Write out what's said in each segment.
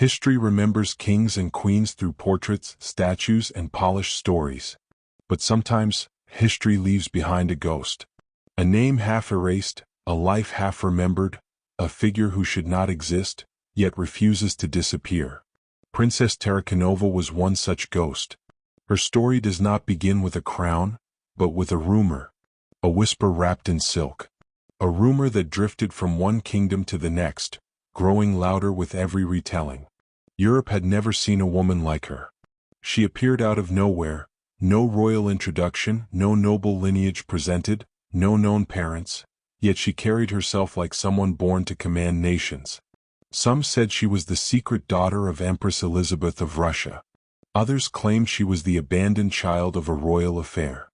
History remembers kings and queens through portraits, statues, and polished stories. But sometimes, history leaves behind a ghost. A name half erased, a life half remembered, a figure who should not exist, yet refuses to disappear. Princess Tarakanova was one such ghost. Her story does not begin with a crown, but with a rumor. A whisper wrapped in silk. A rumor that drifted from one kingdom to the next, growing louder with every retelling. Europe had never seen a woman like her. She appeared out of nowhere, no royal introduction, no noble lineage presented, no known parents, yet she carried herself like someone born to command nations. Some said she was the secret daughter of Empress Elizabeth of Russia. Others claimed she was the abandoned child of a royal affair.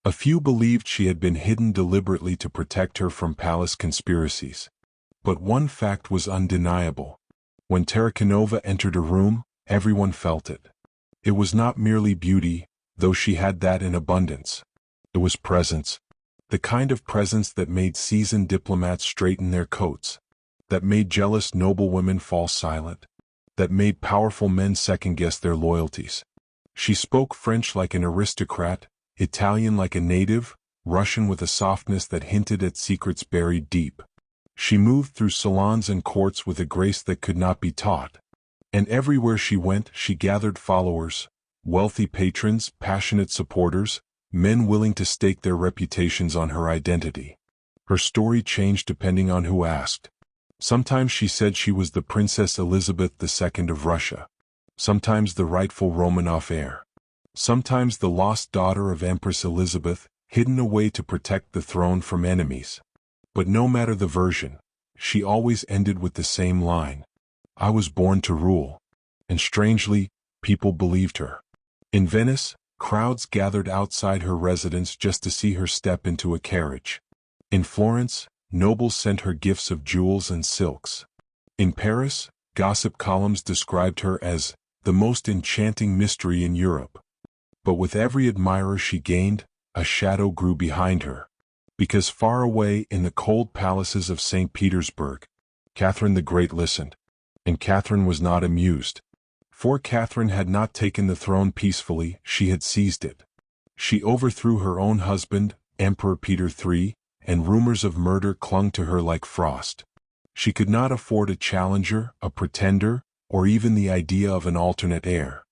A few believed she had been hidden deliberately to protect her from palace conspiracies. But one fact was undeniable. When Tarakanova entered a room, everyone felt it. It was not merely beauty, though she had that in abundance. It was presence. The kind of presence that made seasoned diplomats straighten their coats, that made jealous noblewomen fall silent, that made powerful men second-guess their loyalties. She spoke French like an aristocrat, Italian like a native, Russian with a softness that hinted at secrets buried deep. She moved through salons and courts with a grace that could not be taught. And everywhere she went, she gathered followers, wealthy patrons, passionate supporters, men willing to stake their reputations on her identity. Her story changed depending on who asked. Sometimes she said she was the Princess Elizabeth II of Russia. Sometimes the rightful Romanov heir. Sometimes the lost daughter of Empress Elizabeth, hidden away to protect the throne from enemies. But no matter the version, she always ended with the same line. I was born to rule. And strangely, people believed her. In Venice, crowds gathered outside her residence just to see her step into a carriage. In Florence, nobles sent her gifts of jewels and silks. In Paris, gossip columns described her as the most enchanting mystery in Europe. But with every admirer she gained, a shadow grew behind her. Because far away in the cold palaces of St. Petersburg, Catherine the Great listened. And Catherine was not amused. For Catherine had not taken the throne peacefully, she had seized it. She overthrew her own husband, Emperor Peter III, and rumors of murder clung to her like frost. She could not afford a challenger, a pretender, or even the idea of an alternate heir.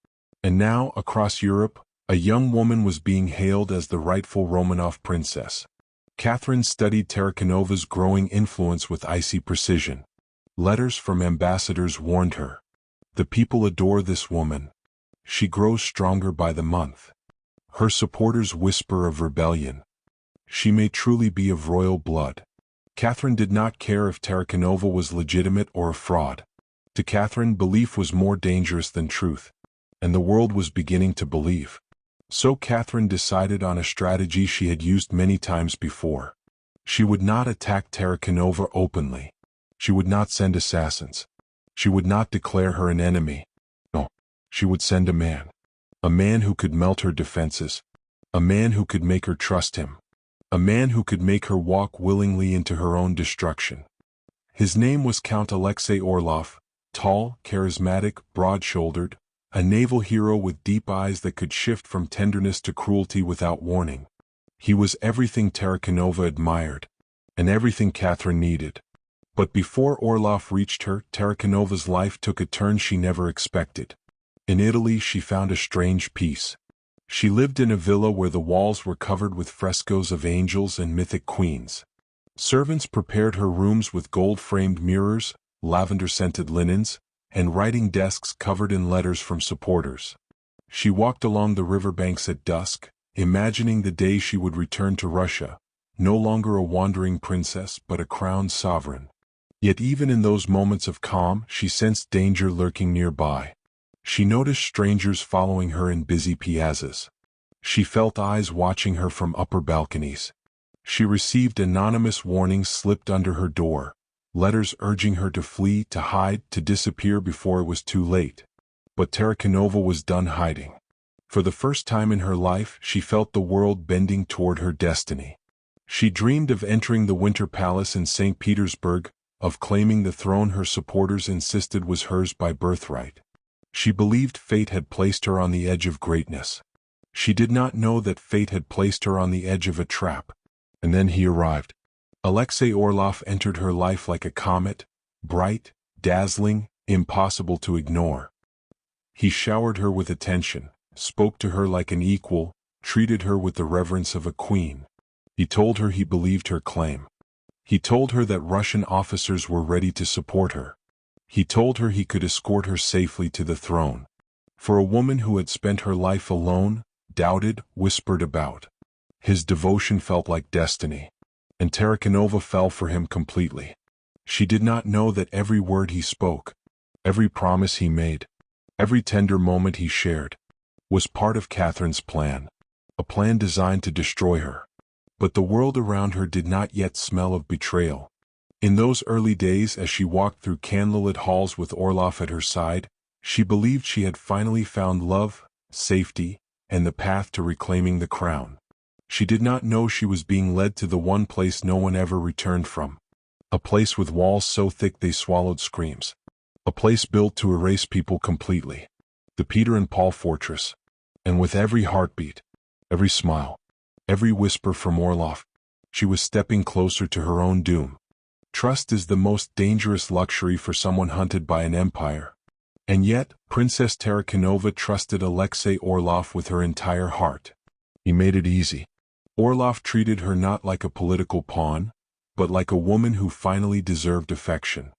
And now, across Europe, a young woman was being hailed as the rightful Romanov princess. Catherine studied Tarakanova's growing influence with icy precision. Letters from ambassadors warned her. The people adore this woman. She grows stronger by the month. Her supporters whisper of rebellion. She may truly be of royal blood. Catherine did not care if Tarakanova was legitimate or a fraud. To Catherine, belief was more dangerous than truth. And the world was beginning to believe. So Catherine decided on a strategy she had used many times before. She would not attack Tarakanova openly. She would not send assassins. She would not declare her an enemy. No, she would send a man. A man who could melt her defenses. A man who could make her trust him. A man who could make her walk willingly into her own destruction. His name was Count Alexei Orlov, tall, charismatic, broad-shouldered, a naval hero with deep eyes that could shift from tenderness to cruelty without warning. He was everything Tarakanova admired, and everything Catherine needed. But before Orlov reached her, Tarakanova's life took a turn she never expected. In Italy, she found a strange peace. She lived in a villa where the walls were covered with frescoes of angels and mythic queens. Servants prepared her rooms with gold-framed mirrors, lavender-scented linens, and writing desks covered in letters from supporters. She walked along the riverbanks at dusk, imagining the day she would return to Russia, no longer a wandering princess but a crowned sovereign. Yet even in those moments of calm, she sensed danger lurking nearby. She noticed strangers following her in busy piazzas. She felt eyes watching her from upper balconies. She received anonymous warnings slipped under her door, letters urging her to flee, to hide, to disappear before it was too late. But Tarakanova was done hiding. For the first time in her life, she felt the world bending toward her destiny. She dreamed of entering the Winter Palace in St. Petersburg, of claiming the throne her supporters insisted was hers by birthright. She believed fate had placed her on the edge of greatness. She did not know that fate had placed her on the edge of a trap. And then he arrived. Alexei Orlov entered her life like a comet, bright, dazzling, impossible to ignore. He showered her with attention, spoke to her like an equal, treated her with the reverence of a queen. He told her he believed her claim. He told her that Russian officers were ready to support her. He told her he could escort her safely to the throne. For a woman who had spent her life alone, doubted, whispered about. His devotion felt like destiny. And Tarakanova fell for him completely. She did not know that every word he spoke, every promise he made, every tender moment he shared, was part of Catherine's plan, a plan designed to destroy her. But the world around her did not yet smell of betrayal. In those early days, as she walked through candlelit halls with Orlov at her side, she believed she had finally found love, safety, and the path to reclaiming the crown. She did not know she was being led to the one place no one ever returned from. A place with walls so thick they swallowed screams. A place built to erase people completely. The Peter and Paul fortress. And with every heartbeat, every smile, every whisper from Orlov, she was stepping closer to her own doom. Trust is the most dangerous luxury for someone hunted by an empire. And yet, Princess Tarakanova trusted Alexei Orlov with her entire heart. He made it easy. Orlov treated her not like a political pawn, but like a woman who finally deserved affection.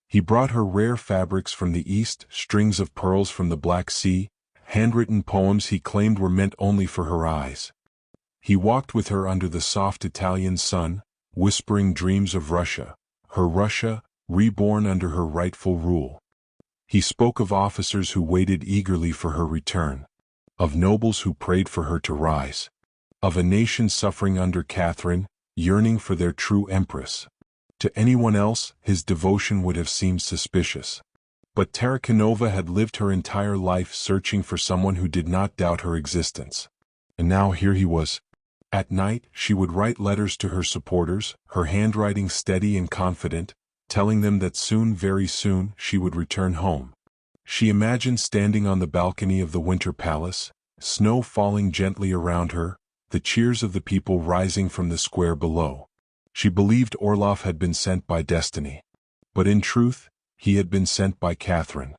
He brought her rare fabrics from the East, strings of pearls from the Black Sea, handwritten poems he claimed were meant only for her eyes. He walked with her under the soft Italian sun, whispering dreams of Russia, her Russia, reborn under her rightful rule. He spoke of officers who waited eagerly for her return, of nobles who prayed for her to rise, of a nation suffering under Catherine, yearning for their true empress. To anyone else, his devotion would have seemed suspicious. But Tarakanova had lived her entire life searching for someone who did not doubt her existence. And now here he was. At night, she would write letters to her supporters, her handwriting steady and confident, telling them that soon, very soon, she would return home. She imagined standing on the balcony of the Winter Palace, snow falling gently around her, the cheers of the people rising from the square below. She believed Orlov had been sent by destiny. But in truth, he had been sent by Catherine.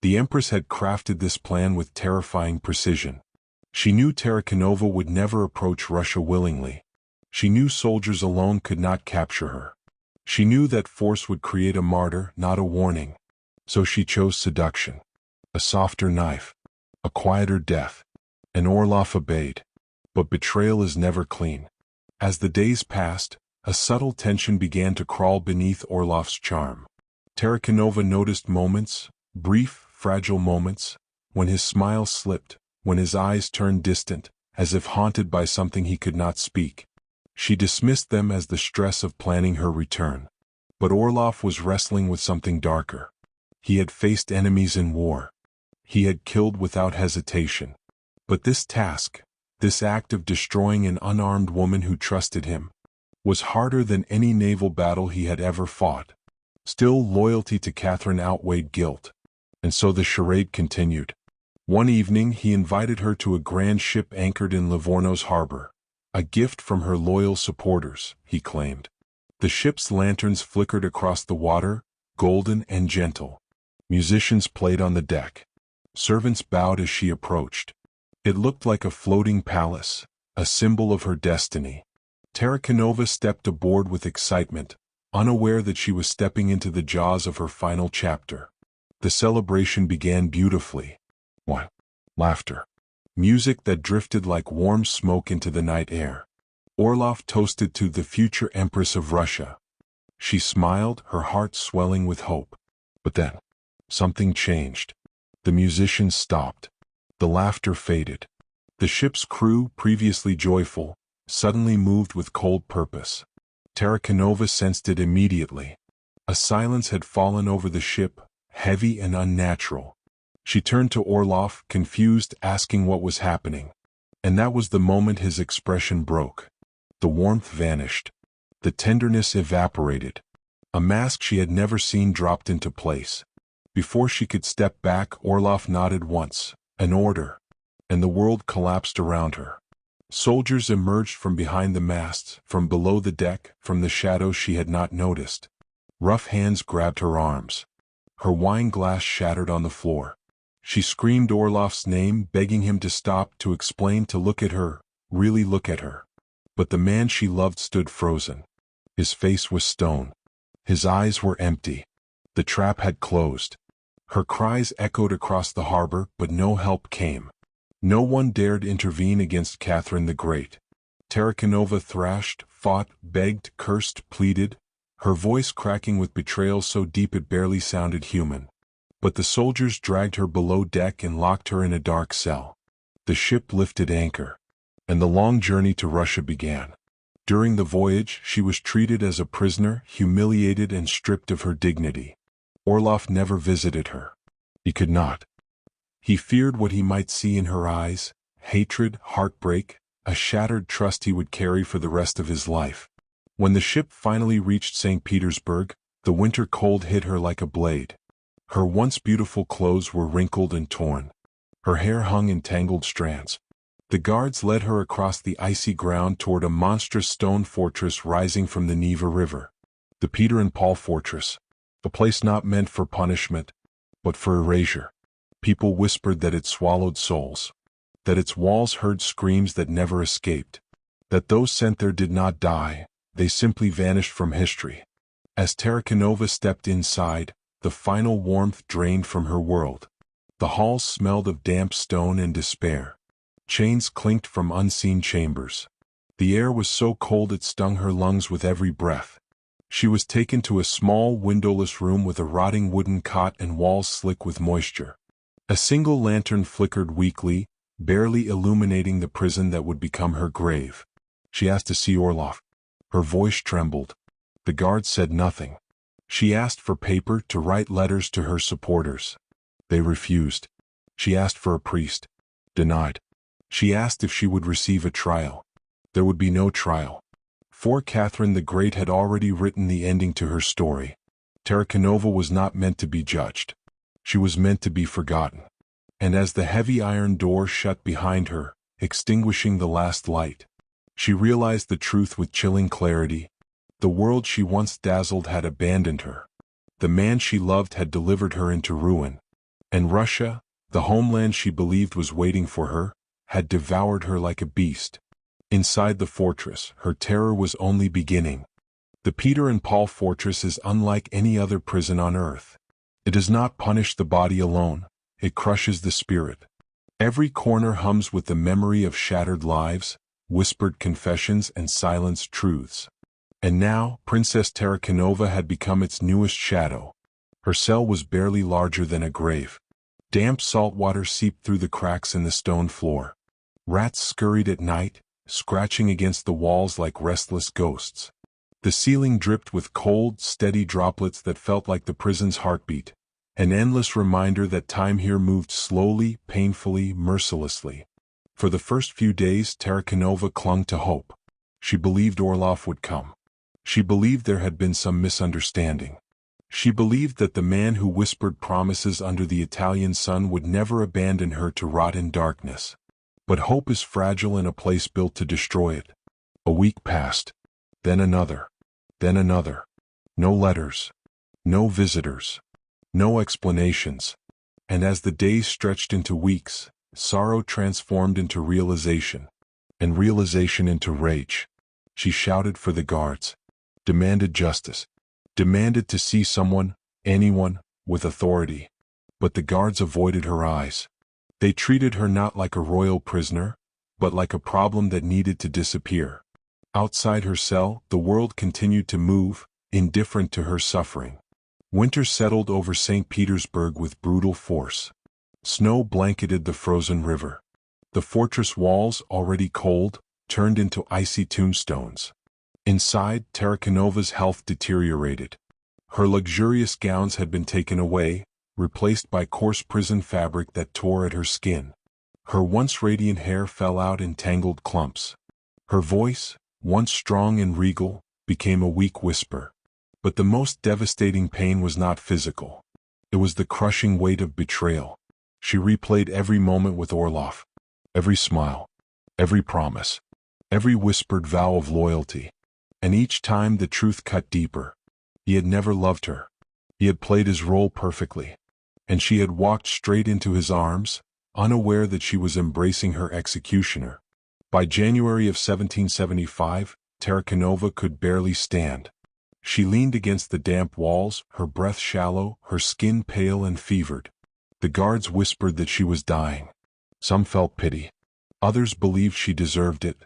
The Empress had crafted this plan with terrifying precision. She knew Tarakanova would never approach Russia willingly. She knew soldiers alone could not capture her. She knew that force would create a martyr, not a warning. So she chose seduction. A softer knife. A quieter death. And Orlov obeyed. But betrayal is never clean. As the days passed, a subtle tension began to crawl beneath Orlov's charm. Tarakanova noticed moments, brief, fragile moments, when his smile slipped, when his eyes turned distant, as if haunted by something he could not speak. She dismissed them as the stress of planning her return. But Orlov was wrestling with something darker. He had faced enemies in war. He had killed without hesitation. But this task, this act of destroying an unarmed woman who trusted him, was harder than any naval battle he had ever fought. Still, loyalty to Catherine outweighed guilt. And so the charade continued. One evening he invited her to a grand ship anchored in Livorno's harbor. A gift from her loyal supporters, he claimed. The ship's lanterns flickered across the water, golden and gentle. Musicians played on the deck. Servants bowed as she approached. It looked like a floating palace, a symbol of her destiny. Tarakanova stepped aboard with excitement, unaware that she was stepping into the jaws of her final chapter. The celebration began beautifully. What? Laughter. Music that drifted like warm smoke into the night air. Orlov toasted to the future Empress of Russia. She smiled, her heart swelling with hope. But then, something changed. The musicians stopped. The laughter faded. The ship's crew, previously joyful, suddenly moved with cold purpose. Tarakanova sensed it immediately. A silence had fallen over the ship, heavy and unnatural. She turned to Orlov, confused, asking what was happening. And that was the moment his expression broke. The warmth vanished. The tenderness evaporated. A mask she had never seen dropped into place. Before she could step back, Orlov nodded once, an order, and the world collapsed around her. Soldiers emerged from behind the masts, from below the deck, from the shadows she had not noticed. Rough hands grabbed her arms. Her wine glass shattered on the floor. She screamed Orlov's name, begging him to stop, to explain, to look at her, really look at her. But the man she loved stood frozen. His face was stone. His eyes were empty. The trap had closed. Her cries echoed across the harbor, but no help came. No one dared intervene against Catherine the Great. Tarakanova thrashed, fought, begged, cursed, pleaded, her voice cracking with betrayal so deep it barely sounded human. But the soldiers dragged her below deck and locked her in a dark cell. The ship lifted anchor, and the long journey to Russia began. During the voyage, she was treated as a prisoner, humiliated and stripped of her dignity. Orlov never visited her. He could not. He feared what he might see in her eyes: hatred, heartbreak, a shattered trust he would carry for the rest of his life. When the ship finally reached St. Petersburg, the winter cold hit her like a blade. Her once beautiful clothes were wrinkled and torn. Her hair hung in tangled strands. The guards led her across the icy ground toward a monstrous stone fortress rising from the Neva River. The Peter and Paul Fortress. A place not meant for punishment, but for erasure. People whispered that it swallowed souls. That its walls heard screams that never escaped. That those sent there did not die, they simply vanished from history. As Tarakanova stepped inside, the final warmth drained from her world. The halls smelled of damp stone and despair. Chains clinked from unseen chambers. The air was so cold it stung her lungs with every breath. She was taken to a small windowless room with a rotting wooden cot and walls slick with moisture. A single lantern flickered weakly, barely illuminating the prison that would become her grave. She asked to see Orlov. Her voice trembled. The guards said nothing. She asked for paper to write letters to her supporters. They refused. She asked for a priest. Denied. She asked if she would receive a trial. There would be no trial. For Catherine the Great had already written the ending to her story. Tarakanova was not meant to be judged. She was meant to be forgotten. And as the heavy iron door shut behind her, extinguishing the last light, she realized the truth with chilling clarity. The world she once dazzled had abandoned her. The man she loved had delivered her into ruin. And Russia, the homeland she believed was waiting for her, had devoured her like a beast. Inside the fortress, her terror was only beginning. The Peter and Paul Fortress is unlike any other prison on earth. It does not punish the body alone, it crushes the spirit. Every corner hums with the memory of shattered lives, whispered confessions and silenced truths. And now, Princess Tarakanova had become its newest shadow. Her cell was barely larger than a grave. Damp salt water seeped through the cracks in the stone floor. Rats scurried at night, scratching against the walls like restless ghosts. The ceiling dripped with cold, steady droplets that felt like the prison's heartbeat, an endless reminder that time here moved slowly, painfully, mercilessly. For the first few days, Tarakanova clung to hope. She believed Orlov would come. She believed there had been some misunderstanding. She believed that the man who whispered promises under the Italian sun would never abandon her to rot in darkness. But hope is fragile in a place built to destroy it. A week passed. Then another. Then another. No letters. No visitors. No explanations. And as the days stretched into weeks, sorrow transformed into realization. And realization into rage. She shouted for the guards. Demanded justice. Demanded to see someone, anyone, with authority. But the guards avoided her eyes. They treated her not like a royal prisoner, but like a problem that needed to disappear. Outside her cell, the world continued to move, indifferent to her suffering. Winter settled over St. Petersburg with brutal force. Snow blanketed the frozen river. The fortress walls, already cold, turned into icy tombstones. Inside, Tarakanova's health deteriorated. Her luxurious gowns had been taken away, replaced by coarse prison fabric that tore at her skin. Her once radiant hair fell out in tangled clumps. Her voice, once strong and regal, became a weak whisper. But the most devastating pain was not physical. It was the crushing weight of betrayal. She replayed every moment with Orlov, every smile, every promise, every whispered vow of loyalty. And each time the truth cut deeper. He had never loved her. He had played his role perfectly. And she had walked straight into his arms, unaware that she was embracing her executioner. By January of 1775, Tarakanova could barely stand. She leaned against the damp walls, her breath shallow, her skin pale and fevered. The guards whispered that she was dying. Some felt pity. Others believed she deserved it.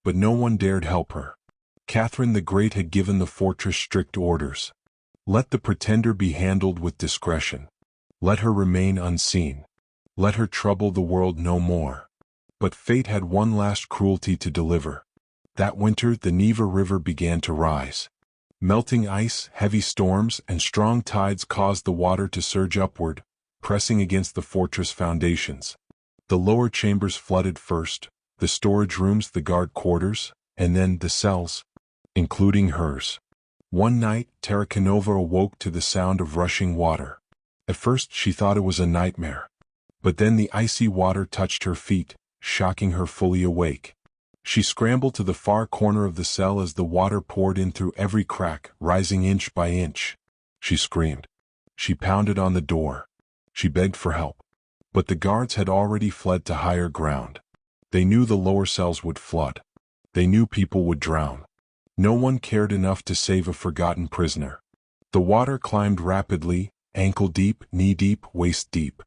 But no one dared help her. Catherine the Great had given the fortress strict orders. Let the pretender be handled with discretion. Let her remain unseen. Let her trouble the world no more. But fate had one last cruelty to deliver. That winter the Neva River began to rise. Melting ice, heavy storms, and strong tides caused the water to surge upward, pressing against the fortress foundations. The lower chambers flooded first, the storage rooms, the guard quarters, and then the cells, including hers. One night, Tarakanova awoke to the sound of rushing water. At first she thought it was a nightmare. But then the icy water touched her feet, shocking her fully awake. She scrambled to the far corner of the cell as the water poured in through every crack, rising inch by inch. She screamed. She pounded on the door. She begged for help. But the guards had already fled to higher ground. They knew the lower cells would flood. They knew people would drown. No one cared enough to save a forgotten prisoner. The water climbed rapidly, ankle-deep, knee-deep, waist-deep.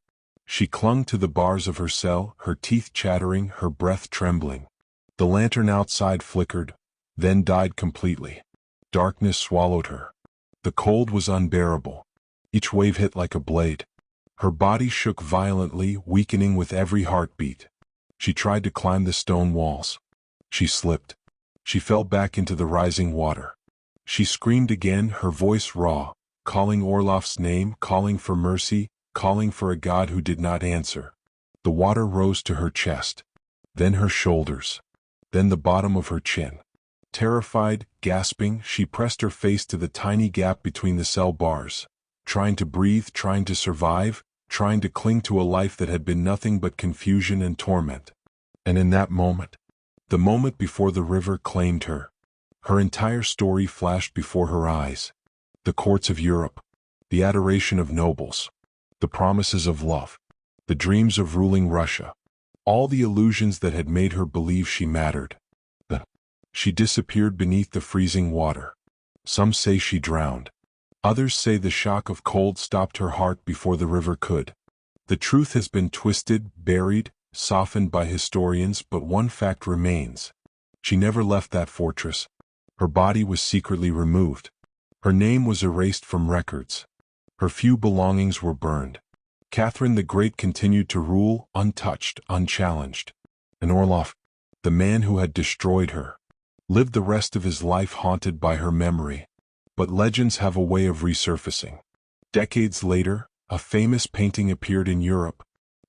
She clung to the bars of her cell, her teeth chattering, her breath trembling. The lantern outside flickered, then died completely. Darkness swallowed her. The cold was unbearable. Each wave hit like a blade. Her body shook violently, weakening with every heartbeat. She tried to climb the stone walls. She slipped. She fell back into the rising water. She screamed again, her voice raw, calling Orlov's name, calling for mercy, calling for a God who did not answer. The water rose to her chest, then her shoulders, then the bottom of her chin. Terrified, gasping, she pressed her face to the tiny gap between the cell bars, trying to breathe, trying to survive, trying to cling to a life that had been nothing but confusion and torment. And in that moment, the moment before the river claimed her, her entire story flashed before her eyes. The courts of Europe, the adoration of nobles, the promises of love, the dreams of ruling Russia, all the illusions that had made her believe she mattered. She disappeared beneath the freezing water. Some say she drowned. Others say the shock of cold stopped her heart before the river could. The truth has been twisted, buried, softened by historians, but one fact remains. She never left that fortress. Her body was secretly removed. Her name was erased from records. Her few belongings were burned. Catherine the Great continued to rule, untouched, unchallenged. And Orlov, the man who had destroyed her, lived the rest of his life haunted by her memory. But legends have a way of resurfacing. Decades later, a famous painting appeared in Europe,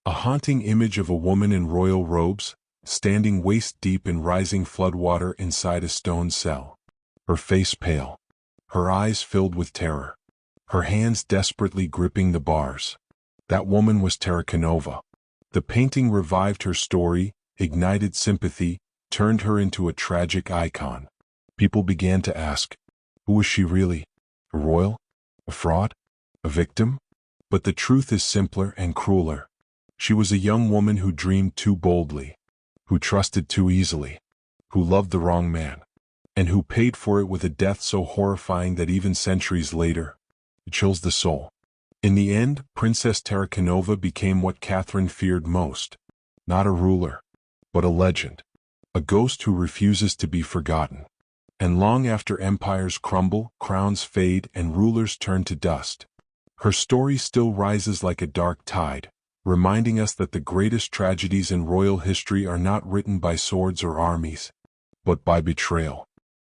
a haunting image of a woman in royal robes, standing waist-deep in rising floodwater inside a stone cell. Her face pale, her eyes filled with terror, her hands desperately gripping the bars. That woman was Tarakanova. The painting revived her story, ignited sympathy, turned her into a tragic icon. People began to ask, who was she really? A royal? A fraud? A victim? But the truth is simpler and crueler. She was a young woman who dreamed too boldly, who trusted too easily, who loved the wrong man, and who paid for it with a death so horrifying that even centuries later, it chills the soul. In the end, Princess Tarakanova became what Catherine feared most. Not a ruler, but a legend. A ghost who refuses to be forgotten. And long after empires crumble, crowns fade, and rulers turn to dust, her story still rises like a dark tide, reminding us that the greatest tragedies in royal history are not written by swords or armies, but by betrayal.